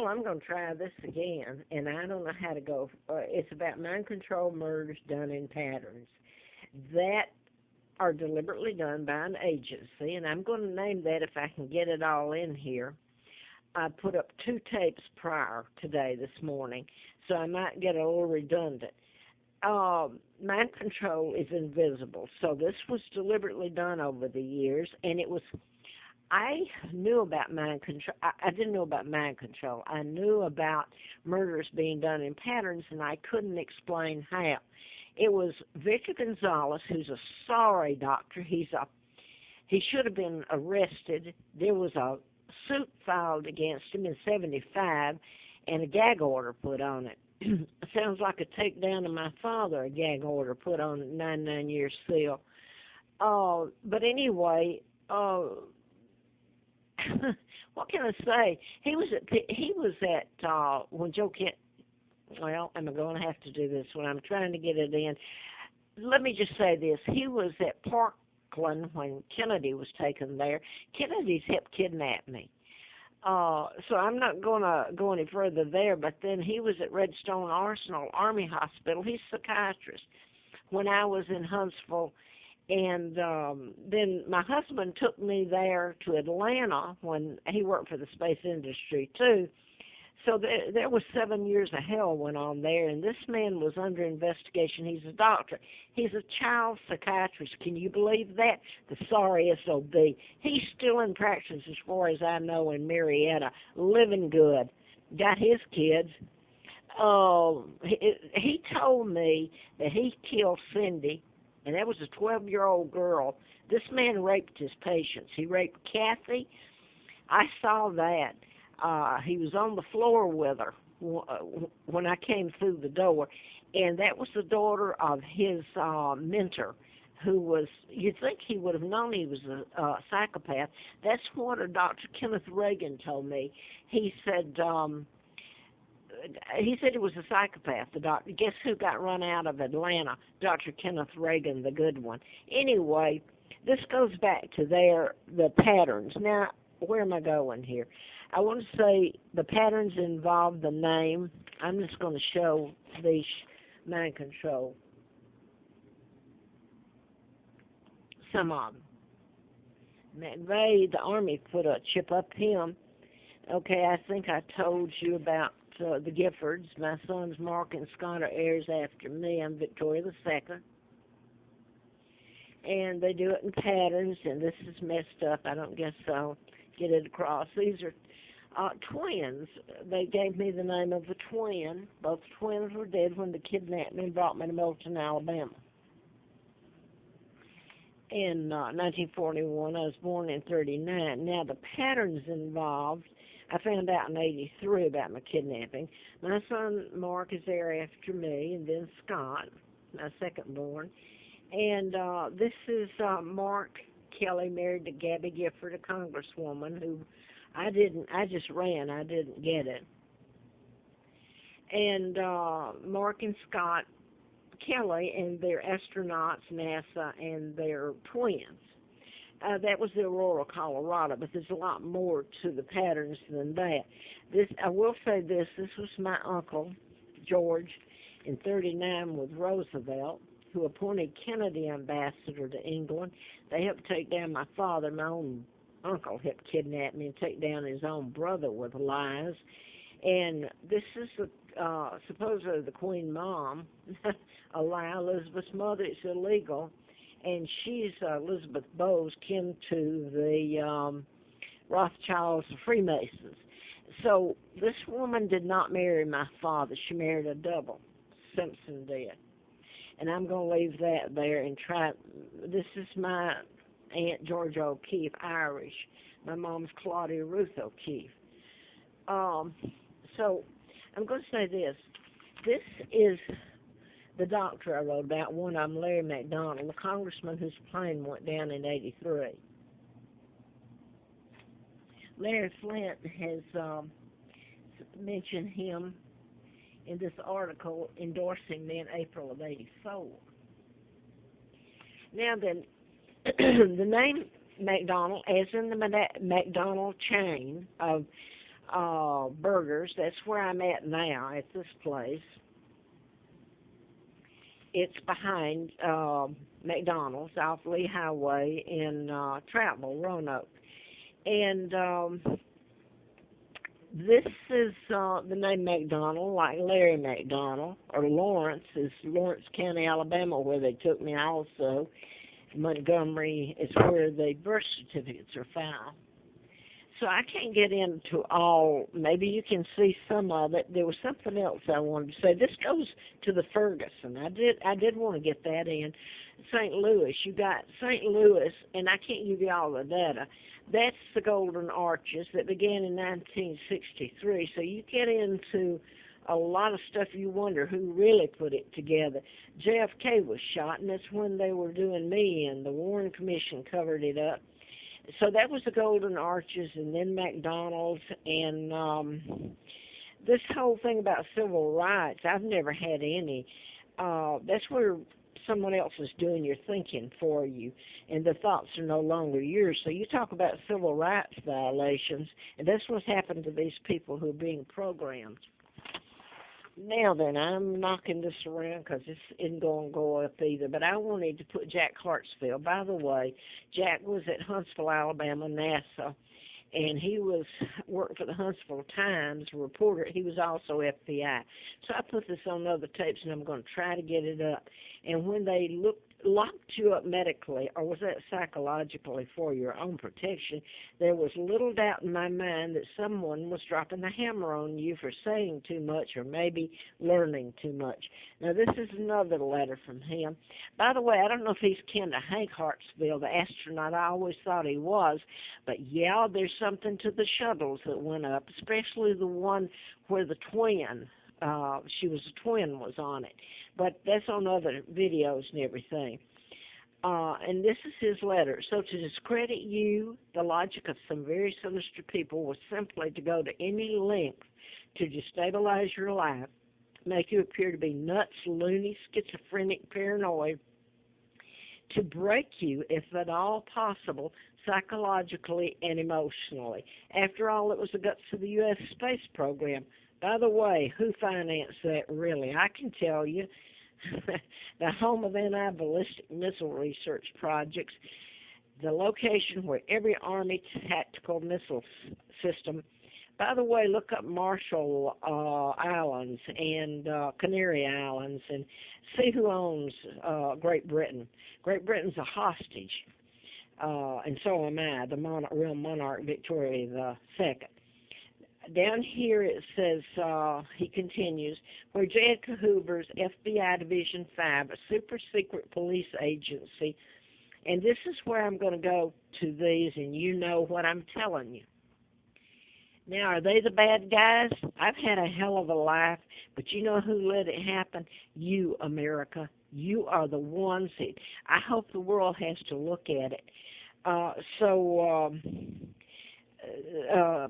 Well, I'm going to try this again, and I don't know how to go. It's about mind control murders done in patterns that are deliberately done by an agency, and I'm going to name that if I can get it all in here. I put up 2 tapes prior today, this morning, so I might get a little redundant. Mind control is invisible, so this was deliberately done over the years, and I knew about mind control. I didn't know about mind control. I knew about murders being done in patterns, and I couldn't explain how. It was Victor Gonzalez, who's a sorry doctor. He should have been arrested. There was a suit filed against him in '75, and a gag order put on it. Sounds like a takedown of my father, a gag order put on 99 years seal. But anyway, what can I say? He was at when Joe Kent. Well, am I going to have to do this when I'm trying to get it in? Let me just say this. He was at Parkland when Kennedy was taken there. Kennedy's helped kidnap me. So I'm not going to go any further there, but then he was at Redstone Arsenal Army Hospital. He's a psychiatrist. When I was in Huntsville, and then my husband took me there to Atlanta when he worked for the space industry, too. So there was 7 years of hell went on there, and this man was under investigation. He's a doctor. He's a child psychiatrist. Can you believe that? The sorry SOB. He's still in practice as far as I know in Marietta, living good. Got his kids. He told me that he killed Cindy, and that was a 12-year-old girl. This man raped his patients. He raped Kathy. I saw that. He was on the floor with her when I came through the door, and that was the daughter of his mentor, who was, you'd think he would have known he was a psychopath. That's what Dr. Kenneth Reagan told me. He said he was a psychopath, the doctor. Guess who got run out of Atlanta? Dr. Kenneth Reagan, the good one. Anyway, this goes back to the patterns. Now, where am I going here? I want to say the patterns involve the name. I'm just going to show the mind control. Some of them. McVeigh, the Army put a chip up him. Okay, I think I told you about the Giffords. My sons Mark and Scott are heirs after me. I'm Victoria II. And they do it in patterns, and this is messed up. I don't guess I'll get it across. These are twins. They gave me the name of a twin. Both twins were dead when they kidnapped me and brought me to Milton, Alabama. In 1941, I was born in 39. Now, the patterns involved, I found out in 83 about my kidnapping. My son Mark is there after me, and then Scott, my second born. And this is Mark Kelly, married to Gabby Gifford, a congresswoman who I just ran. I didn't get it. And Mark and Scott Kelly, and they're astronauts, NASA, and they're twins. That was in Aurora, Colorado, but there's a lot more to the patterns than that. I will say this was my uncle, George, in 39 with Roosevelt, who appointed Kennedy ambassador to England. They helped take down my father. My own uncle helped kidnap me and take down his own brother with lies. And this is supposedly the Queen Mom, a lie. Elizabeth's mother. It's illegal. And she's Elizabeth Bowes, kin to the Rothschilds, the Freemasons. So this woman did not marry my father. She married a double. Simpson did. And I'm going to leave that there and try. This is my Aunt Georgia O'Keefe, Irish. My mom's Claudia Ruth O'Keefe. So I'm going to say this. This is the doctor I wrote about, one of them, Larry McDonald, the congressman whose plane went down in 83. Larry Flint has mentioned him in this article endorsing me in April of 84. Now then, the name McDonald, as in the McDonald chain of burgers. That's where I'm at now, at this place. It's behind McDonald's off Lee Highway in Troutville, Roanoke. And this is the name McDonald, like Larry McDonald, or Lawrence is Lawrence County, Alabama, where they took me also. Montgomery is where the birth certificates are filed. So I can't get into all. Maybe you can see some of it. There was something else I wanted to say. This goes to the Ferguson. I did want to get that in. St. Louis. You got St. Louis, and I can't give you all the data. That's the Golden Arches that began in 1963. So you get into a lot of stuff you wonder who really put it together. JFK was shot, and that's when they were doing me, and the Warren Commission covered it up. So that was the Golden Arches, and then McDonald's, and this whole thing about civil rights, I've never had any. That's where someone else is doing your thinking for you, and the thoughts are no longer yours. So you talk about civil rights violations, and that's what's happened to these people who are being programmed. Now then, I'm knocking this around because this isn't going to go up either, but I wanted to put Jack Hartsfield. By the way, Jack was at Huntsville, Alabama, NASA, and he worked for the Huntsville Times, a reporter. He was also FBI. So I put this on other tapes, and I'm going to try to get it up. And when they locked you up medically, or was that psychologically for your own protection, there was little doubt in my mind that someone was dropping the hammer on you for saying too much or maybe learning too much. Now, this is another letter from him. By the way, I don't know if he's kin to Hank Hartsfield, the astronaut. I always thought he was. But, yeah, there's something to the shuttles that went up, especially the one where the twin, she was a twin, was on it. But that's on other videos and everything. And this is his letter. So to discredit you, the logic of some very sinister people was simply to go to any length to destabilize your life, make you appear to be nuts, loony, schizophrenic, paranoid, to break you, if at all possible, psychologically and emotionally. After all, it was the guts of the U.S. space program. By the way, who financed that, really? I can tell you. The home of anti-ballistic missile research projects, the location where every Army tactical missile system. By the way, look up Marshall Islands and Canary Islands and see who owns Great Britain. Great Britain's a hostage, and so am I, the real monarch Victoria II. Down here it says, he continues, where J. Edgar Hoover's FBI Division 5, a super-secret police agency, and this is where I'm going to go to these, and you know what I'm telling you. Now, are they the bad guys? I've had a hell of a life, but you know who let it happen? You, America. You are the ones that I hope the world has to look at it.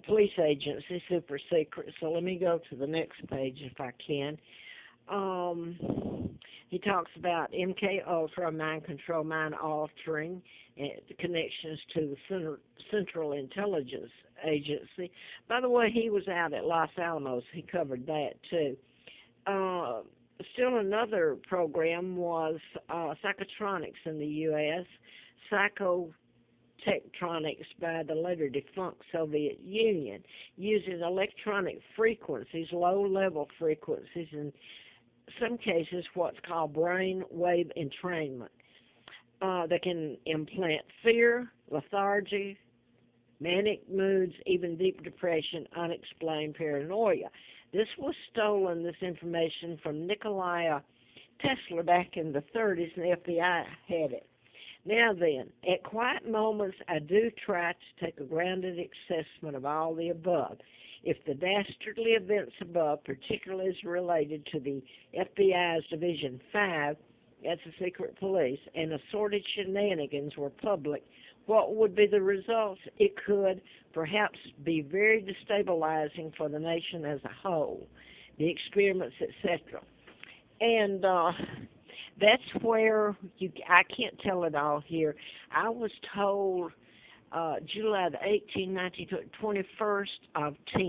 Police agency, super secret. So let me go to the next page if I can. He talks about MK Ultra, mind control, mind altering, and the connections to the Central Intelligence Agency. By the way, he was out at Los Alamos. He covered that too. Still another program was psychotronics in the U.S., Psychotectronics by the later defunct Soviet Union, using electronic frequencies, low-level frequencies, in some cases what's called brain wave entrainment. They can implant fear, lethargy, manic moods, even deep depression, unexplained paranoia. This was stolen, this information, from Nikola Tesla back in the 30s, and the FBI had it. Now then, at quiet moments, I do try to take a grounded assessment of all the above. If the dastardly events above, particularly as related to the FBI's Division 5, that's the secret police, and assorted shenanigans were public, what would be the results? It could perhaps be very destabilizing for the nation as a whole, the experiments, etc. And that's where I can't tell it all here. I was told July the 18th, 1920, 21st of 10.